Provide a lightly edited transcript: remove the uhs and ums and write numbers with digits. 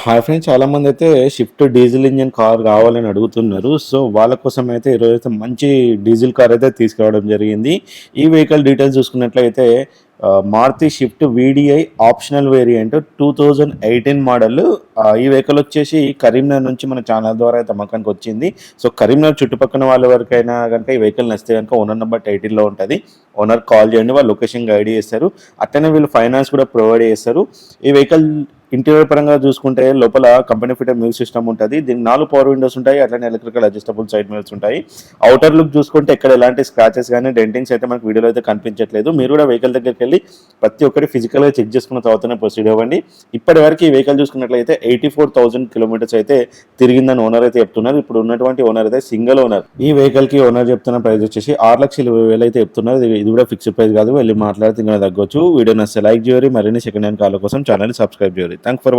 Hi friends, చాలామంది అయితే shift diesel engine car కావాలని అడుగుతున్నారు. సో వాళ్ళ కోసం అయితే ఈరోజైతే మంచి డీజిల్ కార్ అయితే తీసుకురావడం జరిగింది. ఈ వెహికల్ డీటెయిల్స్ చూసుకున్నట్లయితే Maruti Swift VDI optional variant 2018 model. ఈ వెహికల్ వచ్చేసి కరీంనగర్ నుంచి మన ఛానల్ ద్వారా అయితే అమ్మకానికి వచ్చింది. సో కరీంనగర్ చుట్టుపక్కల వాళ్ళ వరకైనా కనుక ఈ వెహికల్ నచ్చితే కనుక ఓనర్ నెంబర్ టైటిల్లో ఉంటుంది. ఓనర్ కాల్ చేయండి, వాళ్ళు లొకేషన్ గైడ్ చేస్తారు. అట్లనే వీళ్ళు ఫైనాన్స్ కూడా ప్రొవైడ్ చేస్తారు. ఈ వెహికల్ ఇంటీరియర్ పరంగా చూసుకుంటే లోపల కంపెనీ ఫిటెడ్ మ్యూజిక్ సిస్టమ్ ఉంటుంది. దీనికి 4 పవర్ విండోస్ ఉంటాయి. అట్లనే ఎలక్ట్రికల్ అడ్జస్టబుల్ సైడ్ మిర్రర్స్ ఉంటాయి. అవుటర్ లుక్ చూసుకుంటే ఎక్కడ ఎలాంటి స్క్రాచెస్ కానీ డెంటింగ్స్ అయితే మనకు వీడియోలో అయితే కనిపించట్లేదు. మీరు కూడా వెహికల్ దగ్గరికి వెళ్ళి ప్రతి ఒక్కటి ఫిజికల్గా చెక్ చేసుకున్న తర్వాతనే ప్రొసీడ్ అవ్వండి. ఇప్పటి వరకు ఈ వెహికల్ చూసుకున్నట్లయితే 84,000 కిలోమీటర్స్ అయితే తిరిగిందని ఓనర్ అయితే చెప్తున్నారు. ఇప్పుడు ఉన్నటువంటి ఓనర్ అయితే సింగిల్ ఓనర్. ఈ వెహికల్ కి ఓనర్ చెప్తున్న ప్రైస్ వచ్చేసి 6,20,000 అయితే చెప్తున్నారు. ఇది కూడా ఫిక్స్డ్ ప్రైస్ కాదు, వెళ్ళి మాట్లాడితే ఇంకా తగ్గొచ్చు. వీడియో నచ్చితే లైక్ చేయండి. మరిన్ని సెకండ్ హ్యాండ్ కార్ల కోసం ఛానల్ సబ్స్క్రైబ్ చేయండి. Thank for